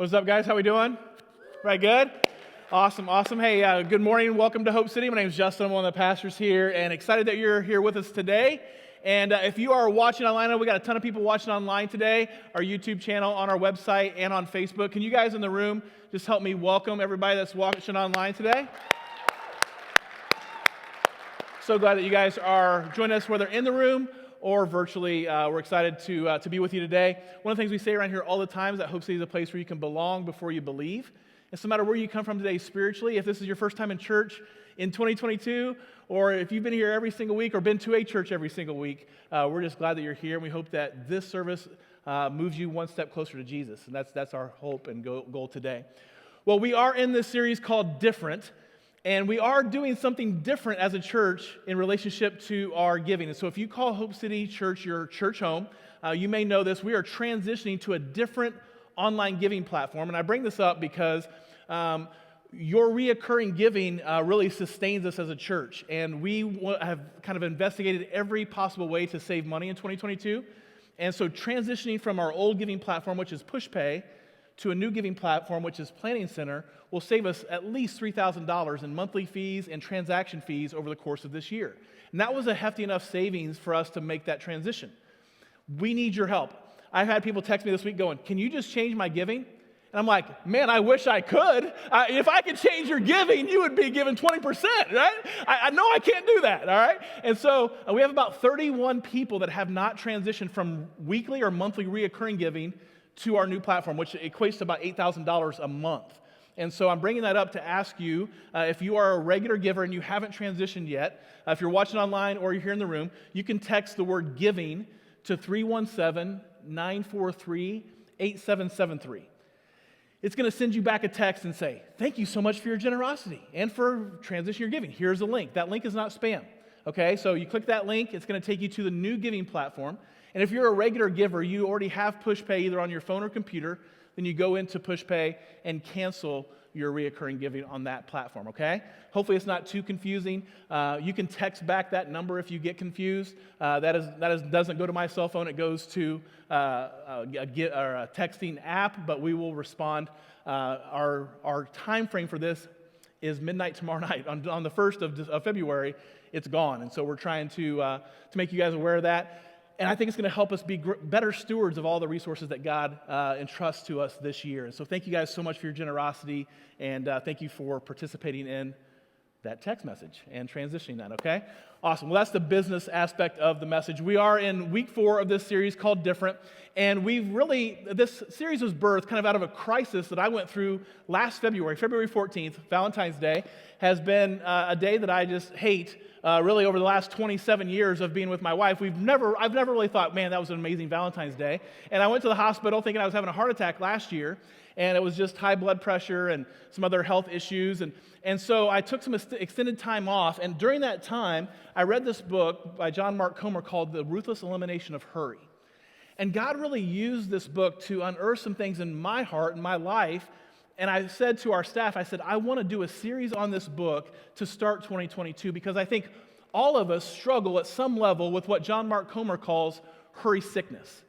What's up, guys? How we doing? Right, good? Awesome. Hey, good morning. Welcome to Hope City. My name is Justin. I'm one of the pastors here, and excited that you're here with us today. And if you are watching online, I know we got a ton of people watching online today, our YouTube channel, on our website, and on Facebook. Can you guys in the room just help me welcome everybody that's watching online today? So glad that you guys are joining us, whether in the room or virtually. We're excited to be with you today. One of the things we say around here all the time is that Hope City is a place where you can belong before you believe. And so no matter where you come from today spiritually, if this is your first time in church in 2022, or if you've been here every single week or been to a church every single week, we're just glad that you're here. And we hope that this service moves you one step closer to Jesus. And that's our hope and goal today. Well, we are in this series called Different. And we are doing something different as a church in relationship to our giving. And so if you call Hope City Church your church home, you may know this. We are transitioning to a different online giving platform. And I bring this up because your reoccurring giving really sustains us as a church. And we have kind of investigated every possible way to save money in 2022. And so transitioning from our old giving platform, which is PushPay, to a new giving platform, which is Planning Center, will save us at least $3,000 in monthly fees and transaction fees over the course of this year. And that was a hefty enough savings for us to make that transition. We need your help. I've had people text me this week going, "Can you just change my giving?" And I'm like, man, I wish I could. If I could change your giving, you would be given 20%, right? I know I can't do that, all right? And so we have about 31 people that have not transitioned from weekly or monthly reoccurring giving to our new platform, which equates to about $8,000 a month. And so I'm bringing that up to ask you, if you are a regular giver and you haven't transitioned yet, if you're watching online or you're here in the room, you can text the word giving to 317-943-8773. It's going to send you back a text and say, "Thank you so much for your generosity and for transitioning your giving. Here's a link." That link is not spam. Okay, so you click that link, it's going to take you to the new giving platform. And if you're a regular giver, you already have PushPay either on your phone or computer, then you go into PushPay and cancel your reoccurring giving on that platform, okay? Hopefully it's not too confusing. You can text back that number if you get confused. Doesn't go to my cell phone. It goes to a texting app, but we will respond. Our time frame for this is midnight tomorrow night. On the 1st of February, it's gone. And so we're trying to make you guys aware of that. And I think it's going to help us be better stewards of all the resources that God entrusts to us this year. And so thank you guys so much for your generosity, and thank you for participating in that text message and transitioning that, okay? Awesome. Well, that's the business aspect of the message. We are in week 4 of this series called Different, and this series was birthed kind of out of a crisis that I went through last February 14th, Valentine's Day, has been a day that I just hate. Really, over the last 27 years of being with my wife, I've never really thought, man, that was an amazing Valentine's Day. And I went to the hospital thinking I was having a heart attack last year, and it was just high blood pressure and some other health issues. And so I took some extended time off, and during that time, I read this book by John Mark Comer called The Ruthless Elimination of Hurry. And God really used this book to unearth some things in my heart and my life. And I said to our staff, I want to do a series on this book to start 2022 because I think all of us struggle at some level with what John Mark Comer calls hurry sickness.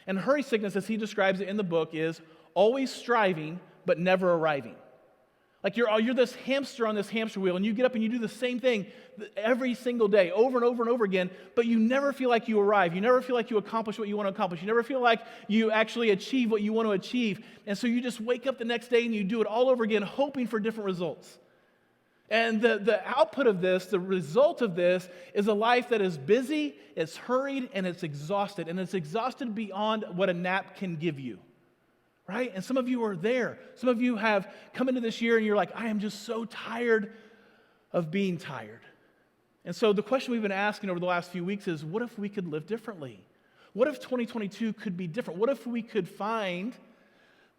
And hurry sickness, as he describes it in the book, is always striving but never arriving. Like you're this hamster on this hamster wheel, and you get up and you do the same thing every single day, over and over and over again, but you never feel like you arrive. You never feel like you accomplish what you want to accomplish. You never feel like you actually achieve what you want to achieve. And so you just wake up the next day and you do it all over again, hoping for different results. And the output of this, the result of this, is a life that is busy, it's hurried, and it's exhausted. And it's exhausted beyond what a nap can give you. Right? And some of you are there. Some of you have come into this year and you're like, I am just so tired of being tired. And so the question we've been asking over the last few weeks is, what if we could live differently? What if 2022 could be different? What if we could find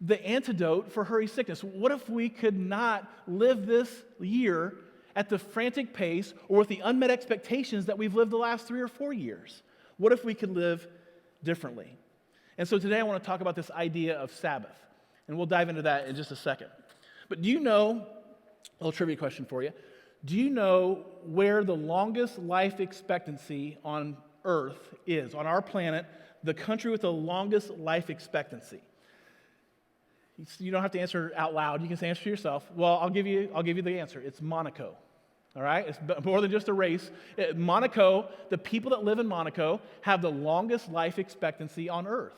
the antidote for hurry sickness? What if we could not live this year at the frantic pace or with the unmet expectations that we've lived the last 3 or 4 years? What if we could live differently? And so today I want to talk about this idea of Sabbath, and we'll dive into that in just a second. But do you know, a little trivia question for you, do you know where the longest life expectancy on Earth is, on our planet, the country with the longest life expectancy? You don't have to answer out loud. You can answer for yourself. Well, I'll give you the answer. It's Monaco. All right? It's more than just a race. Monaco, the people that live in Monaco have the longest life expectancy on earth.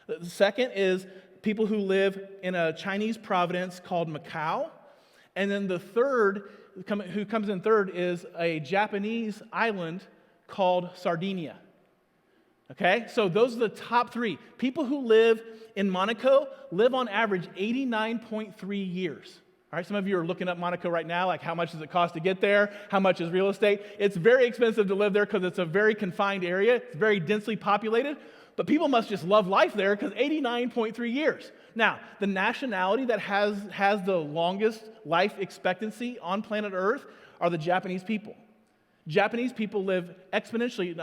The second is people who live in a Chinese province called Macau. And then the third, who comes in third, is a Japanese island called Sardinia. Okay? So those are the top three. People who live in Monaco live on average 89.3 years. All right, some of you are looking up Monaco right now, like how much does it cost to get there? How much is real estate? It's very expensive to live there because it's a very confined area. It's very densely populated, but people must just love life there because 89.3 years. Now, the nationality that has the longest life expectancy on planet Earth are the Japanese people. Japanese people live exponentially,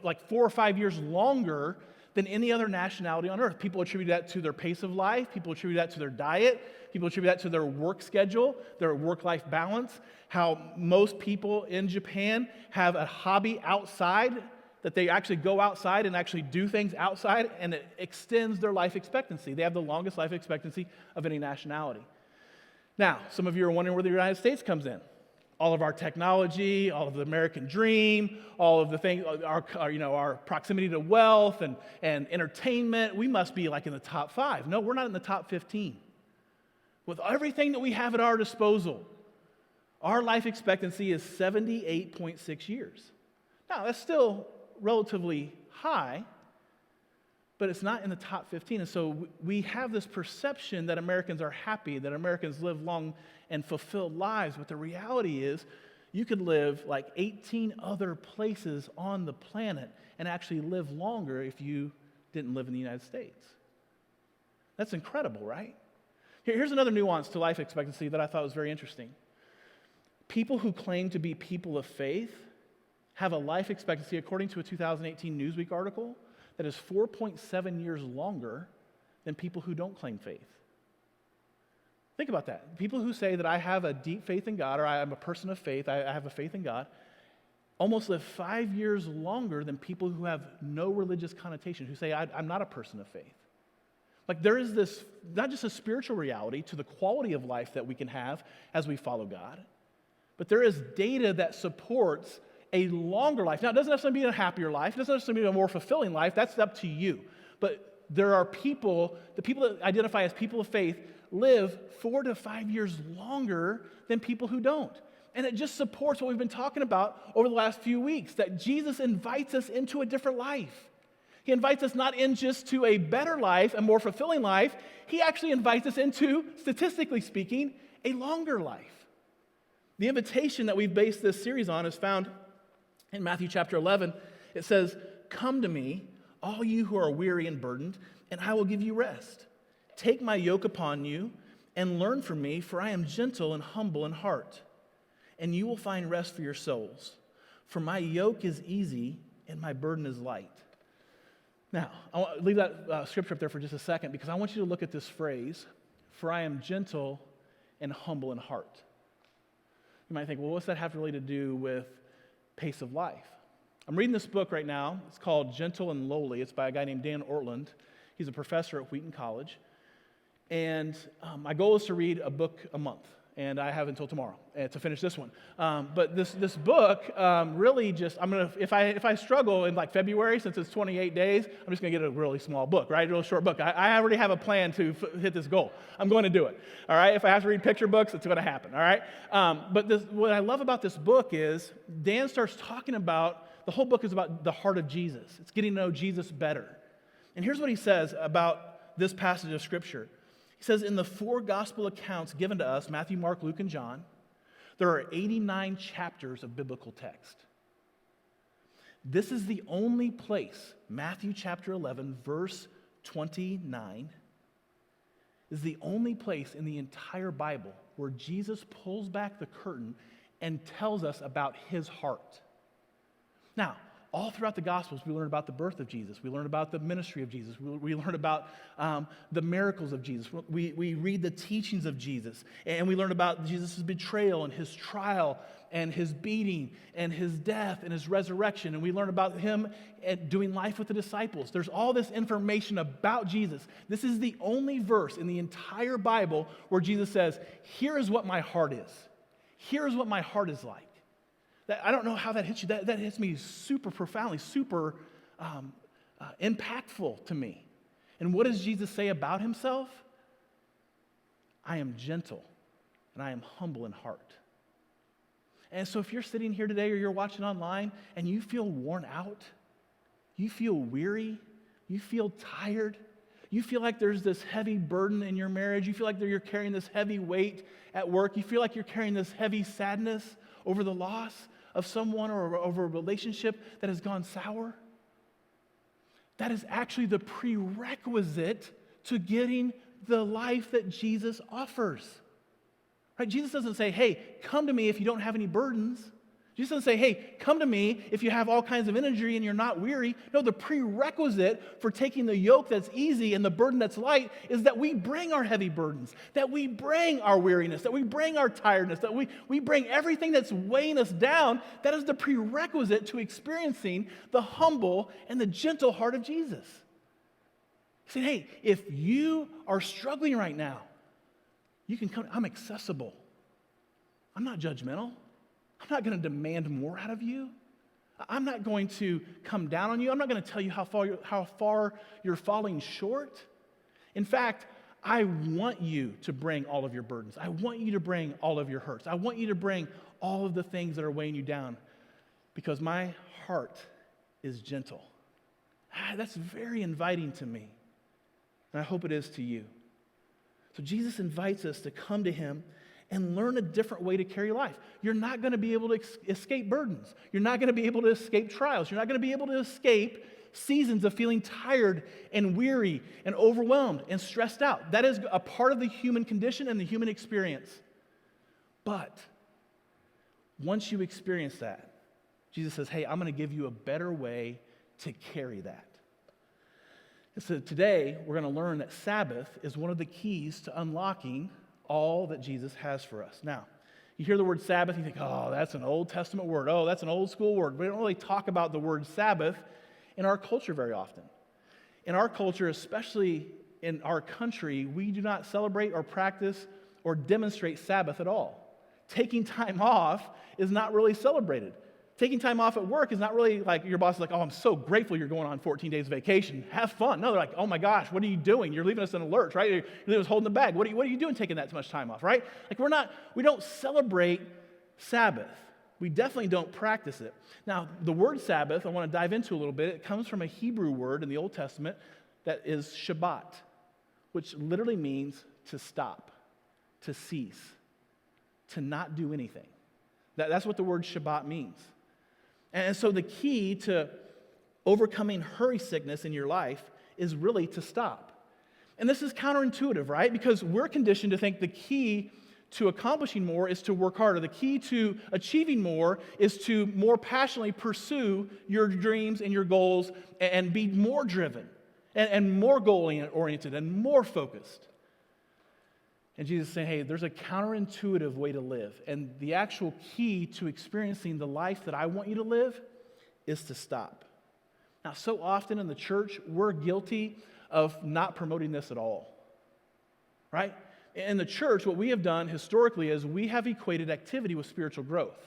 like 4 or 5 years longer than any other nationality on earth. People attribute that to their pace of life. People attribute that to their diet. People attribute that to their work schedule, their work-life balance, how most people in Japan have a hobby outside, that they actually go outside and actually do things outside, and it extends their life expectancy. They have the longest life expectancy of any nationality. Now, some of you are wondering where the United States comes in. All of our technology, all of the American dream, all of the things, our proximity to wealth and entertainment, we must be like in the top 5. No, we're not in the top 15. With everything that we have at our disposal, our life expectancy is 78.6 years. Now, that's still relatively high, but it's not in the top 15. And so we have this perception that Americans are happy, that Americans live long and fulfilled lives. But the reality is, you could live like 18 other places on the planet and actually live longer if you didn't live in the United States. That's incredible, right? Here's another nuance to life expectancy that I thought was very interesting. People who claim to be people of faith have a life expectancy, according to a 2018 Newsweek article, that is 4.7 years longer than people who don't claim faith. Think about that. People who say that I have a deep faith in God, or I am a person of faith, I have a faith in God, almost live 5 years longer than people who have no religious connotation, who say, I'm not a person of faith. Like there is this, not just a spiritual reality to the quality of life that we can have as we follow God, but there is data that supports a longer life. Now, it doesn't necessarily mean a happier life. It doesn't necessarily mean a more fulfilling life. That's up to you. But there are people, the people that identify as people of faith, live 4 to 5 years longer than people who don't. And it just supports what we've been talking about over the last few weeks, that Jesus invites us into a different life. He invites us not in just to a better life, a more fulfilling life. He actually invites us into, statistically speaking, a longer life. The invitation that we've based this series on is found in Matthew chapter 11. It says, "Come to me, all you who are weary and burdened, and I will give you rest. Take my yoke upon you and learn from me, for I am gentle and humble in heart, and you will find rest for your souls. For my yoke is easy and my burden is light." Now, I want to leave that scripture up there for just a second, because I want you to look at this phrase, "For I am gentle and humble in heart." You might think, well, what's that have really to do with pace of life? I'm reading this book right now. It's called Gentle and Lowly. It's by a guy named Dan Ortland. He's a professor at Wheaton College. And my goal is to read a book a month. And I have until tomorrow to finish this one. But this book really just, if I struggle in like February, since it's 28 days, I'm just going to get a really small book, right? A real short book. I already have a plan to hit this goal. I'm going to do it, all right? If I have to read picture books, it's going to happen, all right? But what I love about this book is Dan starts talking about, the whole book is about the heart of Jesus. It's getting to know Jesus better. And here's what he says about this passage of Scripture. He says, in the 4 gospel accounts given to us, Matthew, Mark, Luke, and John, there are 89 chapters of biblical text. This is the only place, Matthew chapter 11, verse 29, is the only place in the entire Bible where Jesus pulls back the curtain and tells us about his heart. Now, All throughout the Gospels, we learn about the birth of Jesus. We learn about the ministry of Jesus. We learn about the miracles of Jesus. We read the teachings of Jesus. And we learn about Jesus' betrayal and his trial and his beating and his death and his resurrection. And we learn about him doing life with the disciples. There's all this information about Jesus. This is the only verse in the entire Bible where Jesus says, here is what my heart is. Here is what my heart is like. I don't know how that hits you. That hits me super profoundly, super impactful to me. And what does Jesus say about himself? I am gentle and I am humble in heart. And so if you're sitting here today or you're watching online and you feel worn out, you feel weary, you feel tired, you feel like there's this heavy burden in your marriage, you feel like you're carrying this heavy weight at work, you feel like you're carrying this heavy sadness over the loss of someone or over a relationship that has gone sour, that is actually the prerequisite to getting the life that Jesus offers. Right? Jesus doesn't say, hey, come to me if you don't have any burdens. Jesus doesn't say, hey, come to me if you have all kinds of energy and you're not weary. No, the prerequisite for taking the yoke that's easy and the burden that's light is that we bring our heavy burdens, that we bring our weariness, that we bring our tiredness, that we bring everything that's weighing us down. That is the prerequisite to experiencing the humble and the gentle heart of Jesus. He said, hey, if you are struggling right now, you can come. I'm accessible. I'm not judgmental. I'm not going to demand more out of you. I'm not going to come down on you. I'm not going to tell you how far you're falling short. In fact, I want you to bring all of your burdens. I want you to bring all of your hurts. I want you to bring all of the things that are weighing you down because my heart is gentle. That's very inviting to me, and I hope it is to you. So Jesus invites us to come to him and learn a different way to carry life. You're not going to be able to escape burdens. You're not going to be able to escape trials. You're not going to be able to escape seasons of feeling tired and weary and overwhelmed and stressed out. That is a part of the human condition and the human experience. But once you experience that, Jesus says, hey, I'm going to give you a better way to carry that. And so today, we're going to learn that Sabbath is one of the keys to unlocking all that Jesus has for us. Now, you hear the word Sabbath, you think, oh, that's an Old Testament word. Oh, that's an old school word. We don't really talk about the word Sabbath in our culture very often. In our culture, especially in our country, we do not celebrate or practice or demonstrate Sabbath at all. Taking time off is not really celebrated. Taking time off at work is not really like your boss is like, oh, I'm so grateful you're going on 14 days of vacation. Have fun. No, they're like, oh my gosh, what are you doing? You're leaving us in a lurch, right? You're leaving us holding the bag. What are you doing taking that much time off, right? Like we don't celebrate Sabbath. We definitely don't practice it. Now, the word Sabbath, I want to dive into a little bit. It comes from a Hebrew word in the Old Testament that is Shabbat, which literally means to stop, to cease, to not do anything. That's what the word Shabbat means. And so the key to overcoming hurry sickness in your life is really to stop. And this is counterintuitive, right? Because we're conditioned to think the key to accomplishing more is to work harder. The key to achieving more is to more passionately pursue your dreams and your goals and be more driven and more goal-oriented and more focused. And Jesus is saying, hey, there's a counterintuitive way to live. And the actual key to experiencing the life that I want you to live is to stop. Now, so often in the church, we're guilty of not promoting this at all, right? In the church, what we have done historically is we have equated activity with spiritual growth.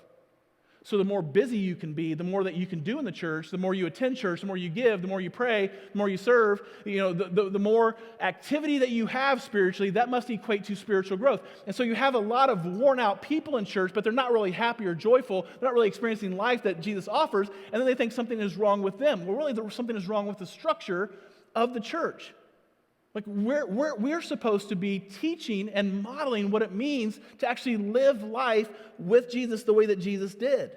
So the more busy you can be, the more that you can do in the church, the more you attend church, the more you give, the more you pray, the more you serve, the more activity that you have spiritually, that must equate to spiritual growth. And so you have a lot of worn out people in church, but they're not really happy or joyful. They're not really experiencing life that Jesus offers, and then they think something is wrong with them. Well, really, something is wrong with the structure of the church. Like we're supposed to be teaching and modeling what it means to actually live life with Jesus the way that Jesus did.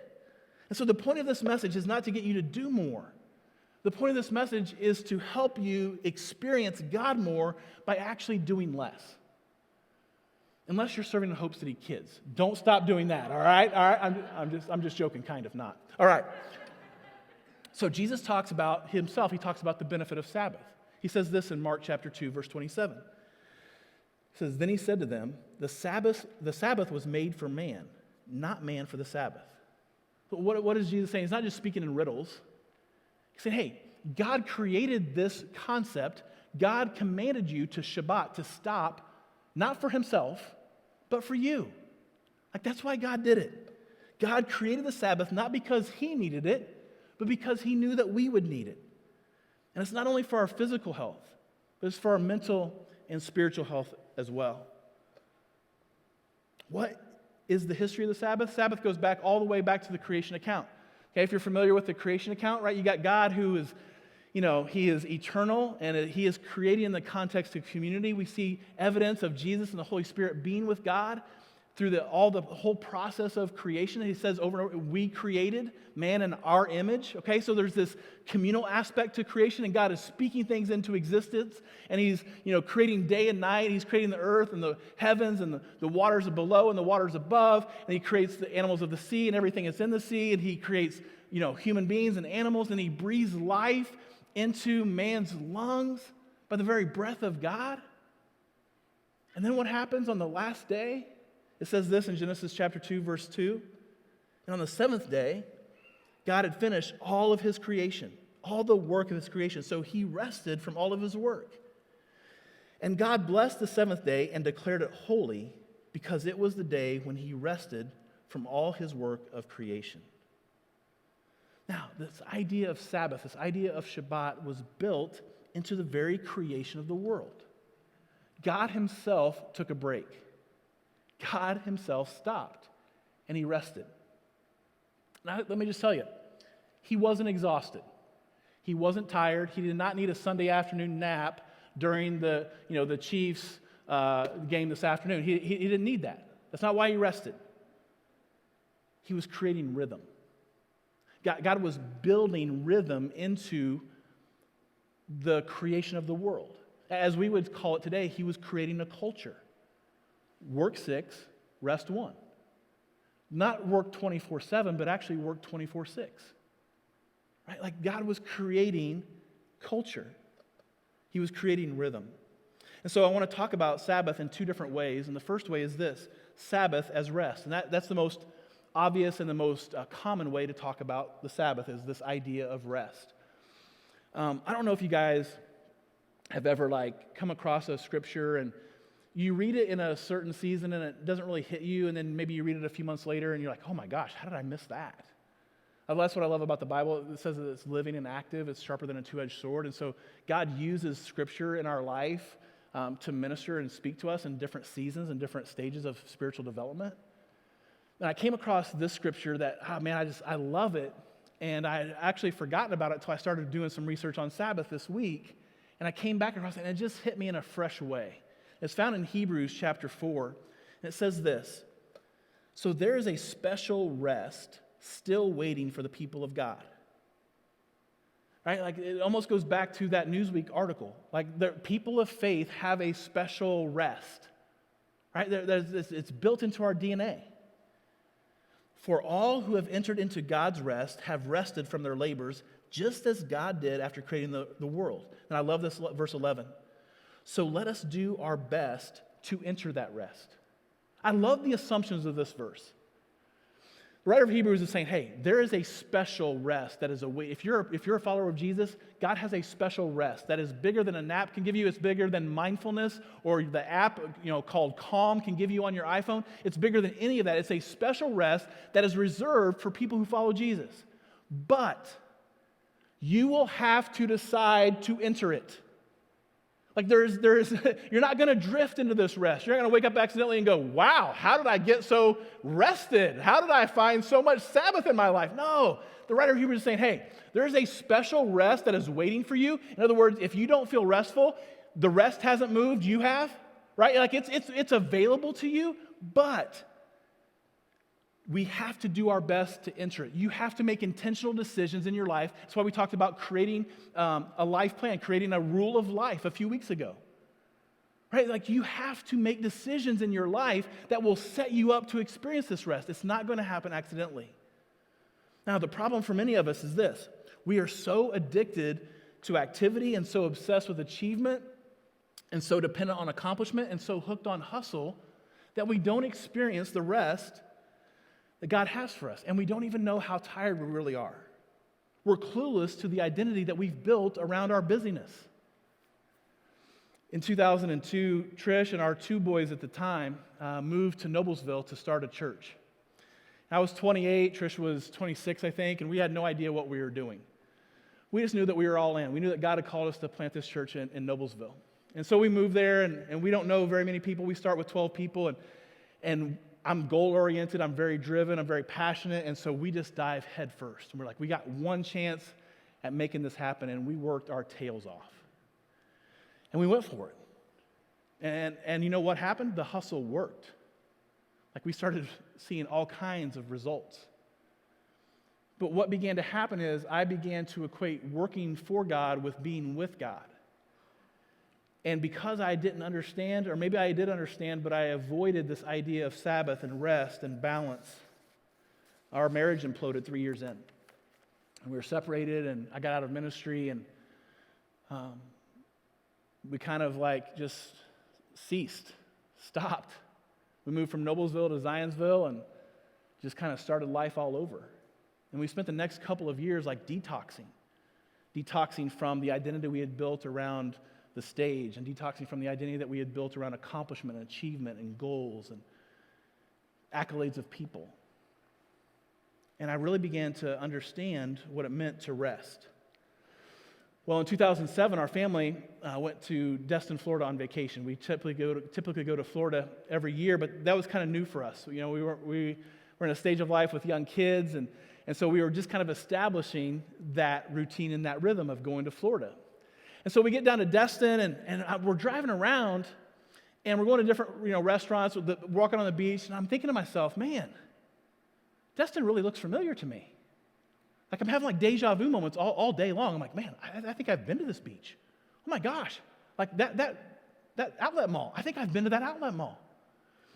And so the point of this message is not to get you to do more. The point of this message is to help you experience God more by actually doing less. Unless you're serving the Hope City kids. Don't stop doing that, all right? All right, I'm just joking, kind of not. All right. So Jesus talks about himself. He talks about the benefit of Sabbath. He says this in Mark chapter 2, verse 27. It says, then he said to them, the Sabbath was made for man, not man for the Sabbath. But what is Jesus saying? He's not just speaking in riddles. He's saying, hey, God created this concept. God commanded you to Shabbat, to stop, not for himself, but for you. Like, that's why God did it. God created the Sabbath not because he needed it, but because he knew that we would need it. And it's not only for our physical health, but it's for our mental and spiritual health as well. What is the history of the Sabbath? Sabbath goes back all the way back to the creation account. Okay, if you're familiar with the creation account, right, you got God who is, he is eternal, and he is creating in the context of community. We see evidence of Jesus and the Holy Spirit being with God through the whole process of creation. He says over and over, we created man in our image. Okay, so there's this communal aspect to creation, and God is speaking things into existence, and he's creating day and night. He's creating the earth and the heavens and the waters below and the waters above, and he creates the animals of the sea and everything that's in the sea, and he creates human beings and animals, and he breathes life into man's lungs by the very breath of God. And then what happens on the last day? It says this in Genesis chapter 2, verse 2. And on the seventh day, God had finished all of his creation, all the work of his creation. So he rested from all of his work. And God blessed the seventh day and declared it holy because it was the day when he rested from all his work of creation. Now, this idea of Sabbath, this idea of Shabbat was built into the very creation of the world. God himself took a break. God himself stopped, and he rested. Now, let me just tell you, he wasn't exhausted. He wasn't tired. He did not need a Sunday afternoon nap during the Chiefs game this afternoon. He didn't need that. That's not why he rested. He was creating rhythm. God was building rhythm into the creation of the world. As we would call it today, he was creating a culture. Work 6, rest 1. Not work 24/7, but actually work 24/6. Right? Like, God was creating culture. He was creating rhythm. And so I want to talk about Sabbath in two different ways. And the first way is this: Sabbath as rest. And that's the most obvious and the most common way to talk about the Sabbath, is this idea of rest. I don't know if you guys have ever come across a scripture and you read it in a certain season and it doesn't really hit you, and then maybe you read it a few months later and you're like, oh my gosh, how did I miss that? That's what I love about the Bible. It says that it's living and active. It's sharper than a two-edged sword. And so God uses scripture in our life to minister and speak to us in different seasons and different stages of spiritual development. And I came across this scripture that, I love it. And I had actually forgotten about it until I started doing some research on Sabbath this week. And I came back across it, and it just hit me in a fresh way. It's found in Hebrews chapter 4, and it says this: so there is a special rest still waiting for the people of God. Right? It almost goes back to that Newsweek article. The people of faith have a special rest. Right? It's built into our DNA. For all who have entered into God's rest have rested from their labors, just as God did after creating the world. And I love this, verse 11. So let us do our best to enter that rest. I love the assumptions of this verse. The writer of Hebrews is saying, hey, there is a special rest that is if you're a follower of Jesus, God has a special rest that is bigger than a nap can give you. It's bigger than mindfulness or the app called Calm can give you on your iPhone. It's bigger than any of that. It's a special rest that is reserved for people who follow Jesus. But you will have to decide to enter it. You're not going to drift into this rest. You're not going to wake up accidentally and go, wow, how did I get so rested? How did I find so much Sabbath in my life? No, the writer of Hebrews is saying, hey, there's a special rest that is waiting for you. In other words, if you don't feel restful, the rest hasn't moved, you have, right? It's available to you, but we have to do our best to enter it. You have to make intentional decisions in your life. That's why we talked about creating a life plan, creating a rule of life a few weeks ago. Right? You have to make decisions in your life that will set you up to experience this rest. It's not going to happen accidentally. Now, the problem for many of us is this: We are so addicted to activity and so obsessed with achievement and so dependent on accomplishment and so hooked on hustle that we don't experience the rest that God has for us. And we don't even know how tired we really are. We're clueless to the identity that we've built around our busyness. In 2002, Trish and our two boys at the time moved to Noblesville to start a church. I was 28, Trish was 26, I think, and we had no idea what we were doing. We just knew that we were all in. We knew that God had called us to plant this church in Noblesville. And so we moved there, and we don't know very many people. We start with 12 people, and I'm goal-oriented, I'm very driven, I'm very passionate, and so we just dive head first. And we're like, we got one chance at making this happen, and we worked our tails off. And we went for it. And you know what happened? The hustle worked. Like, we started seeing all kinds of results. But what began to happen is I began to equate working for God with being with God. And because I didn't understand, or maybe I did understand, but I avoided this idea of Sabbath and rest and balance, our marriage imploded 3 years in. And we were separated, and I got out of ministry, and we kind of like just stopped. We moved from Noblesville to Zionsville and just kind of started life all over. And we spent the next couple of years like detoxing from the identity we had built around the stage and detoxing from the identity that we had built around accomplishment and achievement and goals and accolades of people. And I really began to understand what it meant to rest. Well, in 2007, our family went to Destin, Florida on vacation. We typically go to Florida every year, but that was kind of new for us. You know, we were in a stage of life with young kids, and so we were just kind of establishing that routine and that rhythm of going to Florida. And so we get down to Destin, and we're driving around, and we're going to different restaurants, walking on the beach, and I'm thinking to myself, man, Destin really looks familiar to me. Like, I'm having like deja vu moments all day long. I'm like, man, I think I've been to this beach. Oh my gosh, like that outlet mall. I think I've been to that outlet mall.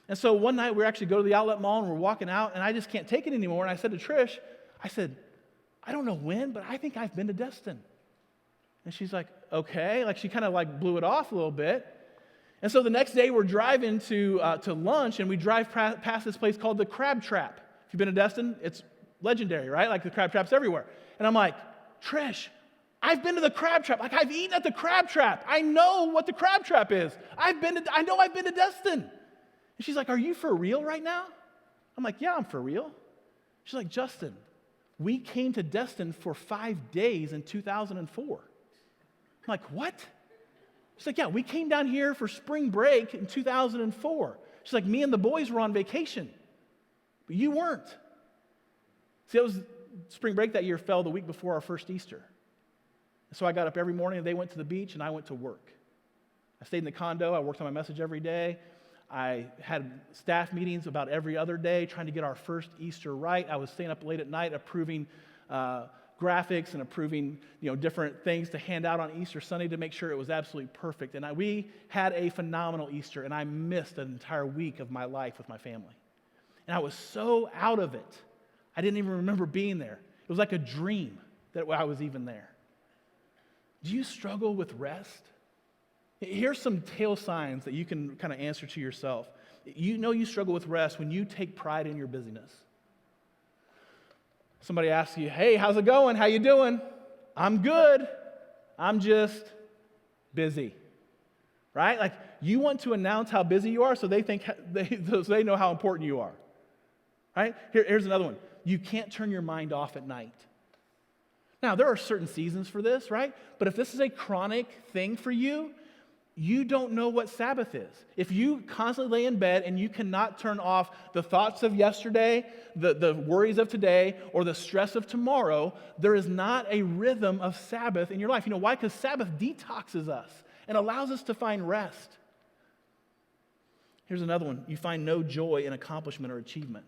And so one night we actually go to the outlet mall, and we're walking out, and I just can't take it anymore. And I said to Trish, I don't know when, but I think I've been to Destin. And she's like, okay. Like, she kind of like blew it off a little bit. And so the next day we're driving to lunch, and we drive past this place called the Crab Trap. If you've been to Destin, it's legendary, right? Like, the Crab Trap's everywhere. And I'm like, Trish, I've been to the Crab Trap. Like, I've eaten at the Crab Trap. I know what the Crab Trap is. I know I've been to Destin. And she's like, are you for real right now? I'm like, yeah, I'm for real. She's like, Justin, we came to Destin for 5 days in 2004. I'm like, what? She's like, yeah, we came down here for spring break in 2004. She's like, me and the boys were on vacation, but you weren't. See, it was spring break that year fell the week before our first Easter. So I got up every morning, and they went to the beach, and I went to work. I stayed in the condo. I worked on my message every day. I had staff meetings about every other day, trying to get our first Easter right. I was staying up late at night approving graphics and approving different things to hand out on Easter Sunday to make sure it was absolutely perfect. And we had a phenomenal Easter, and I missed an entire week of my life with my family. And I was so out of it, I didn't even remember being there. It was like a dream that I was even there. Do you struggle with rest? Here's some tail signs that you can kind of answer to yourself. You know you struggle with rest when you take pride in your busyness. Somebody asks you, hey, how's it going? How you doing? I'm good. I'm just busy. Right? Like, you want to announce how busy you are so they know how important you are. Right? Here's another one. You can't turn your mind off at night. Now, there are certain seasons for this, right? But if this is a chronic thing for you, you don't know what Sabbath is. If you constantly lay in bed and you cannot turn off the thoughts of yesterday, the worries of today, or the stress of tomorrow, there is not a rhythm of Sabbath in your life. You know why? Because Sabbath detoxes us and allows us to find rest. Here's another one. You find no joy in accomplishment or achievement.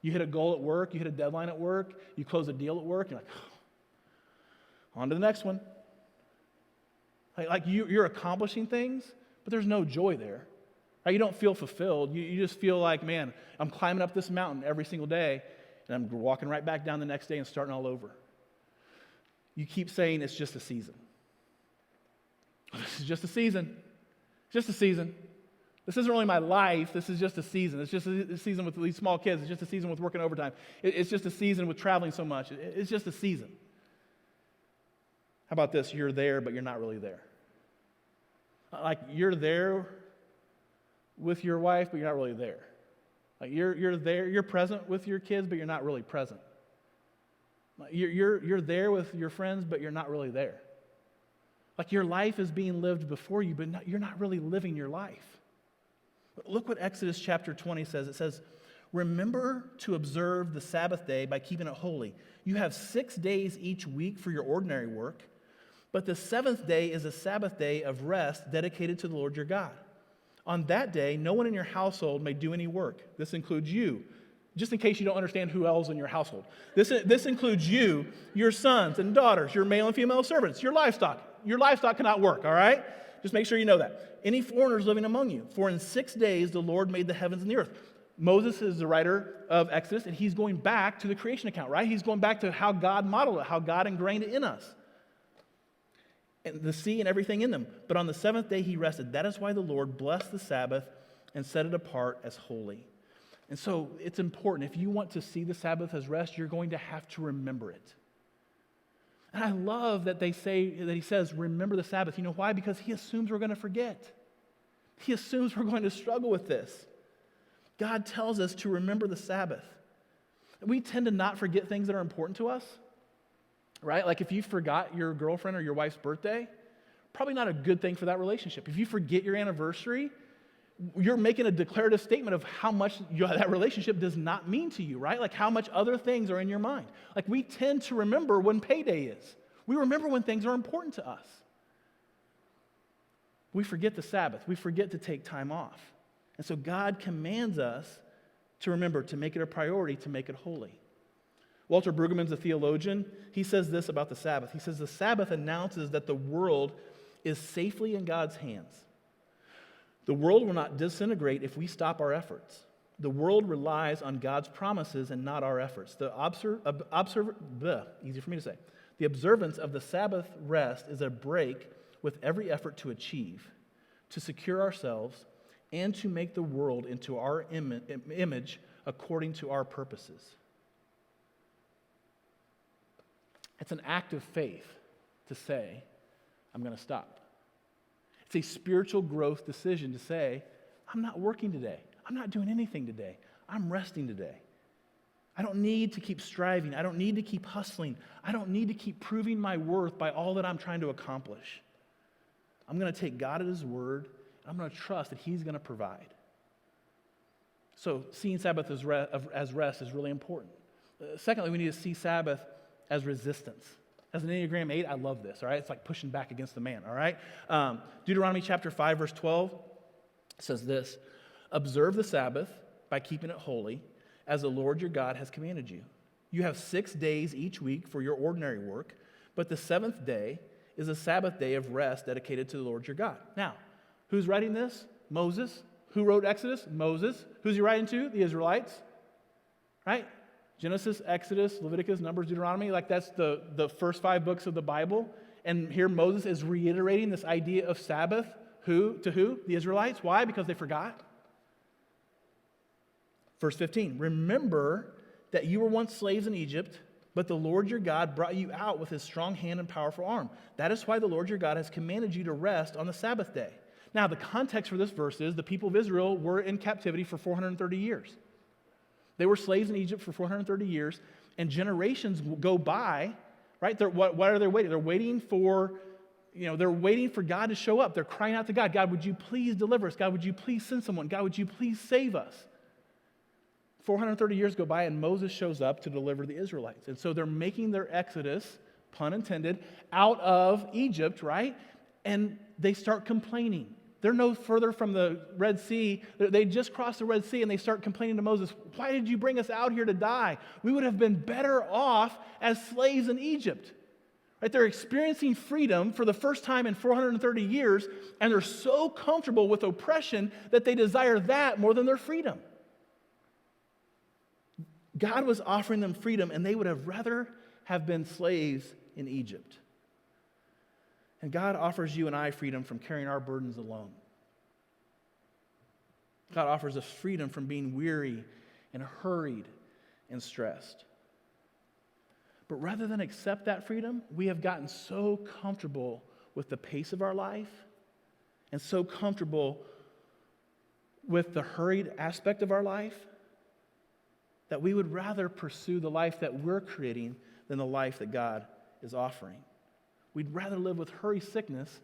You hit a goal at work, you hit a deadline at work, you close a deal at work, you're like, on to the next one. Like you're accomplishing things, but there's no joy there. Right? You don't feel fulfilled. You just feel like, man, I'm climbing up this mountain every single day, and I'm walking right back down the next day and starting all over. you keep saying it's just a season. This is just a season. Just a season. This isn't really my life. This is just a season. It's just a season with these small kids. It's just a season with working overtime. It's just a season with traveling so much. It's just a season. How about this? You're there, but you're not really there. Like you're there with your wife, but you're not really there. Like you're there, you're present with your kids, but you're not really present. You're there with your friends, but you're not really there. Like your life is being lived before you, but you're not really living your life. Look what Exodus chapter 20 says. It says, remember to observe the Sabbath day by keeping it holy. You have 6 days each week for your ordinary work, but the seventh day is a Sabbath day of rest dedicated to the Lord your God. On that day, no one in your household may do any work. This includes you. Just in case you don't understand who else in your household. This includes you, your sons and daughters, your male and female servants, your livestock. Your livestock cannot work, all right? Just make sure you know that. Any foreigners living among you. For in 6 days the Lord made the heavens and the earth. Moses is the writer of Exodus, and he's going back to the creation account, right? He's going back to how God modeled it, how God ingrained it in us. And the sea and everything in them. But on the seventh day he rested. That is why the Lord blessed the Sabbath and set it apart as holy. And so it's important. If you want to see the Sabbath as rest, you're going to have to remember it. And I love that he says, remember the Sabbath. You know why? Because he assumes we're going to forget. He assumes we're going to struggle with this. God tells us to remember the Sabbath. We tend to not forget things that are important to us, right? Like if you forgot your girlfriend or your wife's birthday, probably not a good thing for that relationship. If you forget your anniversary, you're making a declarative statement of how much that relationship does not mean to you, right? Like how much other things are in your mind. Like we tend to remember when payday is. We remember when things are important to us. We forget the Sabbath. We forget to take time off. And so God commands us to remember, to make it a priority, to make it holy. Walter Brueggemann's a theologian. He says this about the Sabbath. He says the Sabbath announces that the world is safely in God's hands. The world will not disintegrate if we stop our efforts. The world relies on God's promises and not our efforts. Easy for me to say. The observance of the Sabbath rest is a break with every effort to achieve, to secure ourselves, and to make the world into our image according to our purposes. It's an act of faith to say, I'm going to stop. It's a spiritual growth decision to say, I'm not working today. I'm not doing anything today. I'm resting today. I don't need to keep striving. I don't need to keep hustling. I don't need to keep proving my worth by all that I'm trying to accomplish. I'm going to take God at His word, and I'm going to trust that He's going to provide. So seeing Sabbath as rest is really important. Secondly, we need to see Sabbath as resistance. As an Enneagram 8, I love this, all right? It's like pushing back against the man, all right? Deuteronomy chapter 5, verse 12 says this, observe the Sabbath by keeping it holy, as the Lord your God has commanded you. You have 6 days each week for your ordinary work, but the seventh day is a Sabbath day of rest dedicated to the Lord your God. Now, who's writing this? Moses. Who wrote Exodus? Moses. Who's he writing to? The Israelites, right? Genesis, Exodus, Leviticus, Numbers, Deuteronomy, like that's the first 5 books of the Bible. And here Moses is reiterating this idea of Sabbath. Who? To who? The Israelites. Why? Because they forgot. Verse 15, remember that you were once slaves in Egypt, but the Lord your God brought you out with His strong hand and powerful arm. That is why the Lord your God has commanded you to rest on the Sabbath day. Now, the context for this verse is the people of Israel were in captivity for 430 years. They were slaves in Egypt for 430 years, and generations go by, right? What are they waiting? They're waiting for, they're waiting for God to show up. They're crying out to God, God, would you please deliver us? God, would you please send someone? God, would you please save us? 430 years go by, and Moses shows up to deliver the Israelites. And so they're making their exodus, pun intended, out of Egypt, right? And they start complaining. They're no further from the Red Sea. They just crossed the Red Sea, and they start complaining to Moses, why did you bring us out here to die? We would have been better off as slaves in Egypt. Right? They're experiencing freedom for the first time in 430 years, and they're so comfortable with oppression that they desire that more than their freedom. God was offering them freedom, and they would have rather have been slaves in Egypt. And God offers you and I freedom from carrying our burdens alone. God offers us freedom from being weary and hurried and stressed. But rather than accept that freedom, we have gotten so comfortable with the pace of our life and so comfortable with the hurried aspect of our life that we would rather pursue the life that we're creating than the life that God is offering. We'd rather live with hurry sickness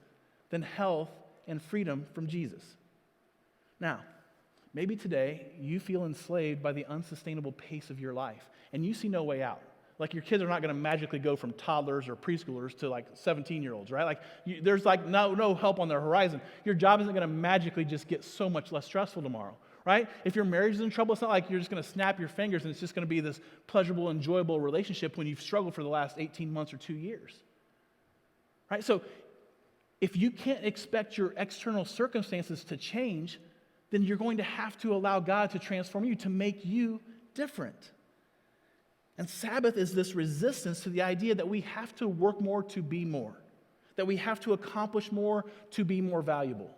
than health and freedom from Jesus. Now, maybe today you feel enslaved by the unsustainable pace of your life and you see no way out. Like your kids are not going to magically go from toddlers or preschoolers to like 17-year-olds, right? Like there's like no help on the horizon. Your job isn't going to magically just get so much less stressful tomorrow, right? If your marriage is in trouble, it's not like you're just going to snap your fingers and it's just going to be this pleasurable, enjoyable relationship when you've struggled for the last 18 months or 2 years, right? So if you can't expect your external circumstances to change, then you're going to have to allow God to transform you, to make you different. And Sabbath is this resistance to the idea that we have to work more to be more, that we have to accomplish more to be more valuable,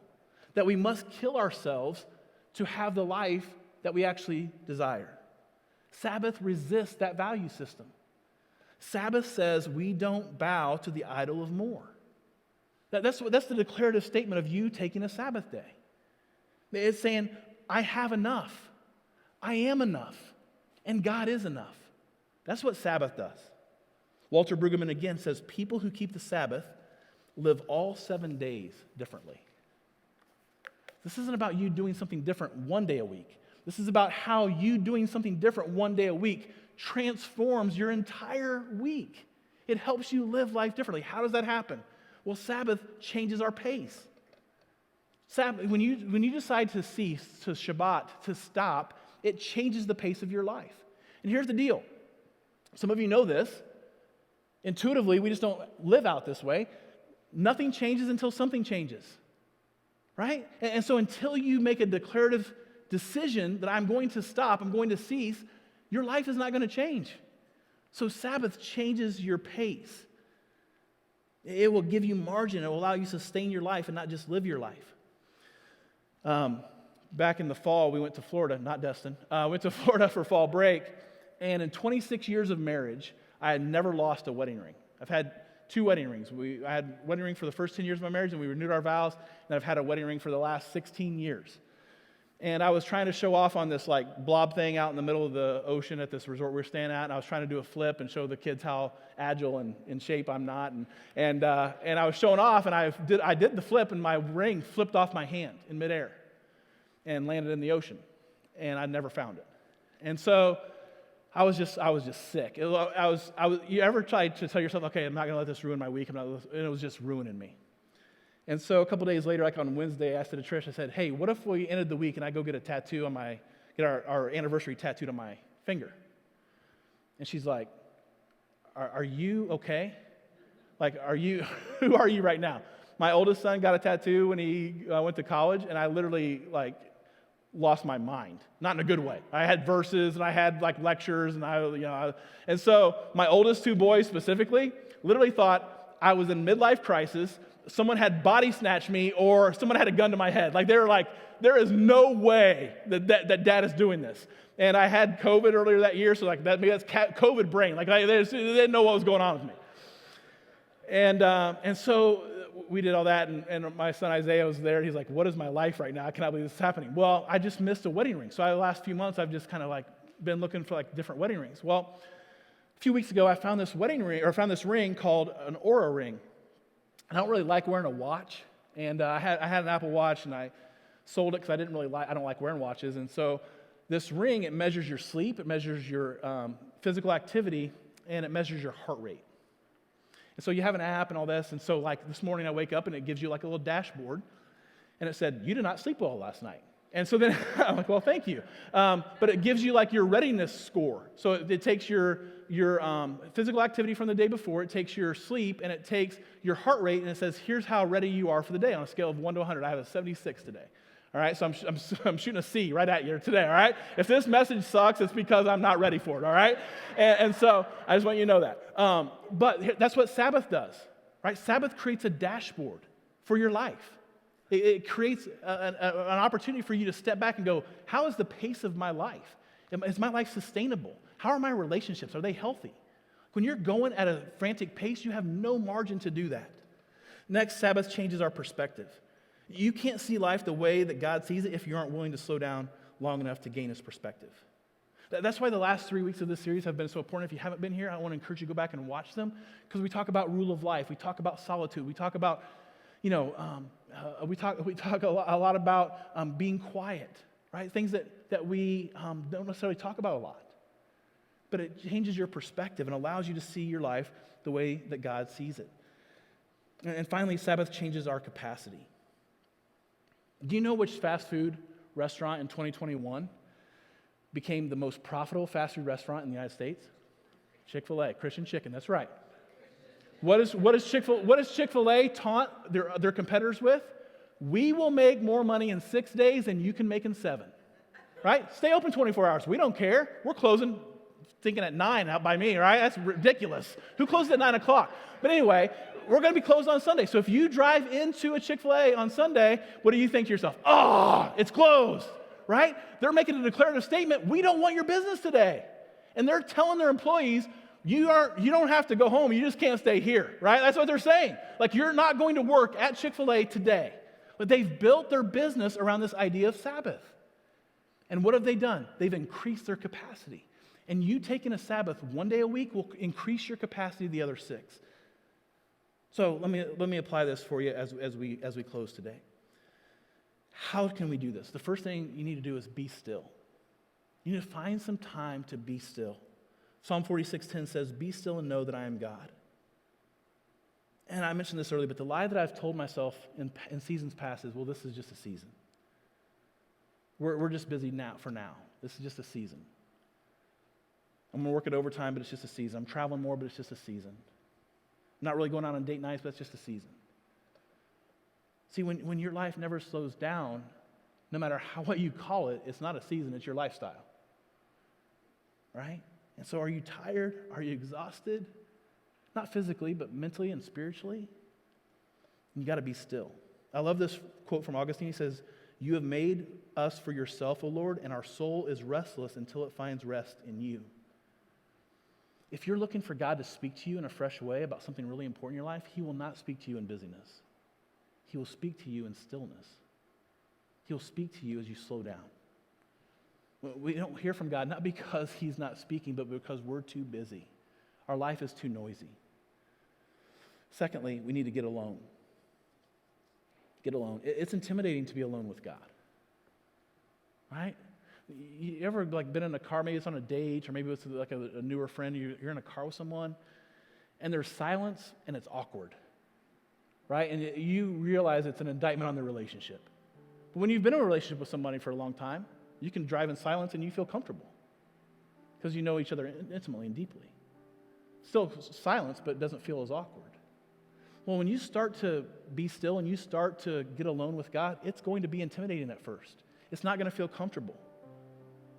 that we must kill ourselves to have the life that we actually desire. Sabbath resists that value system. Sabbath says we don't bow to the idol of more. That's the declarative statement of you taking a Sabbath day. It's saying, I have enough, I am enough, and God is enough. That's what Sabbath does. Walter Brueggemann again says, people who keep the Sabbath live all 7 days differently. This isn't about you doing something different one day a week. This is about how you doing something different one day a week transforms your entire week. It helps you live life differently. How does that happen? Well, Sabbath changes our pace. Sabbath, when you decide to cease, to Shabbat, to stop, it changes the pace of your life. And here's the deal. Some of you know this. Intuitively, we just don't live out this way. Nothing changes until something changes, right? And so until you make a declarative decision that I'm going to stop, I'm going to cease, your life is not going to change. So Sabbath changes your pace. It will give you margin. It will allow you to sustain your life and not just live your life. Back in the fall, we went to Florida, not Destin. Went to Florida for fall break. And in 26 years of marriage, I had never lost a wedding ring. I've had 2 wedding rings. I had a wedding ring for the first 10 years of my marriage, and we renewed our vows, and I've had a wedding ring for the last 16 years. And I was trying to show off on this like blob thing out in the middle of the ocean at this resort we were staying at, and I was trying to do a flip and show the kids how agile and in shape I'm not. And I was showing off, and I did the flip, and my ring flipped off my hand in midair and landed in the ocean, and I never found it. And so I was just sick. You ever tried to tell yourself, okay, I'm not going to let this ruin my week, and it was just ruining me. And so a couple days later, like on Wednesday, I said to Trish, I said, hey, what if we ended the week and I go get a tattoo on get our anniversary tattooed on my finger? And she's like, are you okay? Like, who are you right now? My oldest son got a tattoo when he went to college, and I literally lost my mind, not in a good way. I had verses and I had lectures and so my oldest 2 boys specifically literally thought I was in midlife crisis. Someone had body snatched me or someone had a gun to my head. They were like, there is no way that dad is doing this. And I had COVID earlier that year, so maybe that's COVID brain. They didn't know what was going on with me. And so we did all that, and my son Isaiah was there, and he's like, what is my life right now? I cannot believe this is happening. Well, I just missed a wedding ring. So the last few months, I've just kind of been looking for different wedding rings. Well, a few weeks ago, I found this this ring called an Aura ring. I don't really like wearing a watch, and I had an Apple Watch, and I sold it because I don't like wearing watches. And so this ring, it measures your sleep, it measures your physical activity, and it measures your heart rate. And so you have an app and all this, and so this morning I wake up and it gives you a little dashboard, and it said, you did not sleep well last night. And so then I'm like, well, thank you. But it gives you your readiness score. So it takes your physical activity from the day before, it takes your sleep, and it takes your heart rate, and it says, here's how ready you are for the day on a scale of 1 to 100. I have a 76 today. All right, so I'm shooting a C right at you today, all right? If this message sucks, it's because I'm not ready for it, all right? And so I just want you to know that. But that's what Sabbath does, right? Sabbath creates a dashboard for your life. It creates an opportunity for you to step back and go, how is the pace of my life? Is my life sustainable? How are my relationships? Are they healthy? When you're going at a frantic pace, you have no margin to do that. Next, Sabbath changes our perspective. You can't see life the way that God sees it if you aren't willing to slow down long enough to gain his perspective. That's why the last 3 weeks of this series have been so important. If you haven't been here, I want to encourage you to go back and watch them, because we talk about rule of life. We talk about solitude. We talk about, we talk a lot about being quiet, right? Things that we don't necessarily talk about a lot. But it changes your perspective and allows you to see your life the way that God sees it. And finally, Sabbath changes our capacity. Do you know which fast food restaurant in 2021 became the most profitable fast food restaurant in the United States? Chick-fil-A, Christian chicken, that's right. What does Chick-fil-A taunt their competitors with? We will make more money in 6 days than you can make in 7. Right? Stay open 24 hours. We don't care. We're closing, thinking at 9 out by me, right? That's ridiculous. Who closes at 9 o'clock? But anyway, we're going to be closed on Sunday. So if you drive into a Chick-fil-A on Sunday, what do you think to yourself? Oh, it's closed, right? They're making a declarative statement. We don't want your business today. And they're telling their employees, you don't have to go home. You just can't stay here, right? That's what they're saying. Like, you're not going to work at Chick-fil-A today. But they've built their business around this idea of Sabbath. And what have they done? They've increased their capacity. And you taking a Sabbath one day a week will increase your capacity the other 6. So let me apply this for you as we close today. How can we do this? The first thing you need to do is be still. You need to find some time to be still. Psalm 46:10 says, "Be still and know that I am God." And I mentioned this earlier, but the lie that I've told myself in seasons past is, well, this is just a season. We're just busy now for now. This is just a season. I'm going to work at overtime, but it's just a season. I'm traveling more, but it's just a season. I'm not really going out on date nights, but it's just a season. See, when your life never slows down, no matter what you call it, it's not a season, it's your lifestyle. Right? And so are you tired? Are you exhausted? Not physically, but mentally and spiritually. You got to be still. I love this quote from Augustine. He says, "You have made us for yourself, O Lord, and our soul is restless until it finds rest in you." If you're looking for God to speak to you in a fresh way about something really important in your life, he will not speak to you in busyness. He will speak to you in stillness. He'll speak to you as you slow down. We don't hear from God not because he's not speaking, but because we're too busy. Our life is too noisy. Secondly, we need to get alone. Get alone. It's intimidating to be alone with God. Right? You ever been in a car, maybe it's on a date, or maybe it's like a newer friend, you're in a car with someone, and there's silence, and it's awkward. Right? And you realize it's an indictment on the relationship. But when you've been in a relationship with somebody for a long time, you can drive in silence and you feel comfortable because you know each other intimately and deeply. Still silence, but it doesn't feel as awkward. Well, when you start to be still and you start to get alone with God, it's going to be intimidating at first. It's not going to feel comfortable.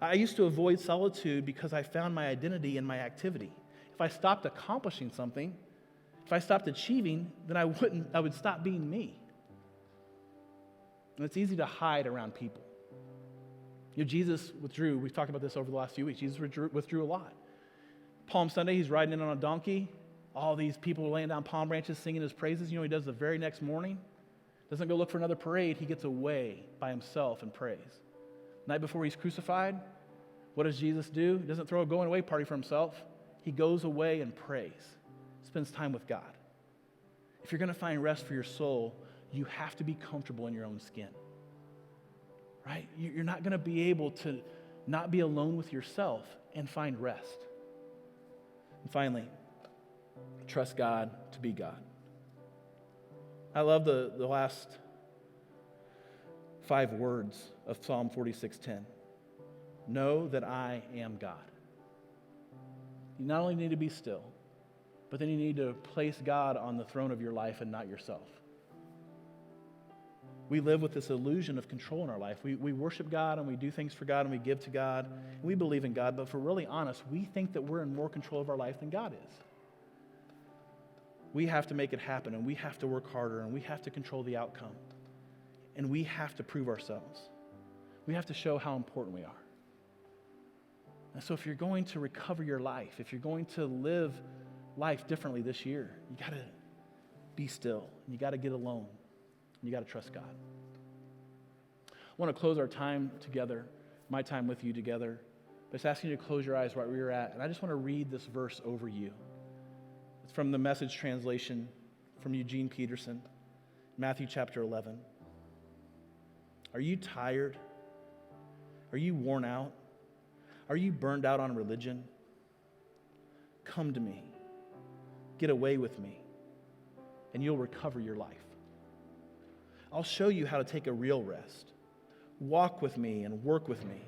I used to avoid solitude because I found my identity in my activity. If I stopped accomplishing something, if I stopped achieving, then I would stop being me. And it's easy to hide around people. Jesus withdrew. We've talked about this over the last few weeks. Jesus withdrew a lot. Palm Sunday, he's riding in on a donkey. All these people are laying down palm branches, singing his praises. You know what he does the very next morning? Doesn't go look for another parade. He gets away by himself and prays. Night before he's crucified, what does Jesus do? He doesn't throw a going away party for himself. He goes away and prays. Spends time with God. If you're going to find rest for your soul, you have to be comfortable in your own skin. Right? You're not going to be able to not be alone with yourself and find rest. And finally, trust God to be God. I love the last 5 words of Psalm 46:10. Know that I am God. You not only need to be still, but then you need to place God on the throne of your life and not yourself. We live with this illusion of control in our life. We worship God and we do things for God and we give to God. And we believe in God, but if we're really honest, we think that we're in more control of our life than God is. We have to make it happen, and we have to work harder, and we have to control the outcome. And we have to prove ourselves. We have to show how important we are. And so if you're going to recover your life, if you're going to live life differently this year, you got to be still, and you got to get alone, and you got to trust God. I want to close our time together, my time with you together, by just asking you to close your eyes right where you're at, and I just want to read this verse over you. It's from the Message translation from Eugene Peterson, Matthew chapter 11. Are you tired? Are you worn out? Are you burned out on religion? Come to me. Get away with me, and you'll recover your life. I'll show you how to take a real rest. Walk with me and work with me.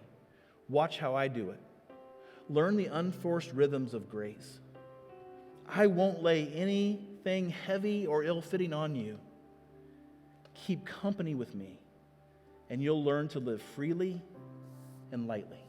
Watch how I do it. Learn the unforced rhythms of grace. I won't lay anything heavy or ill-fitting on you. Keep company with me, and you'll learn to live freely and lightly.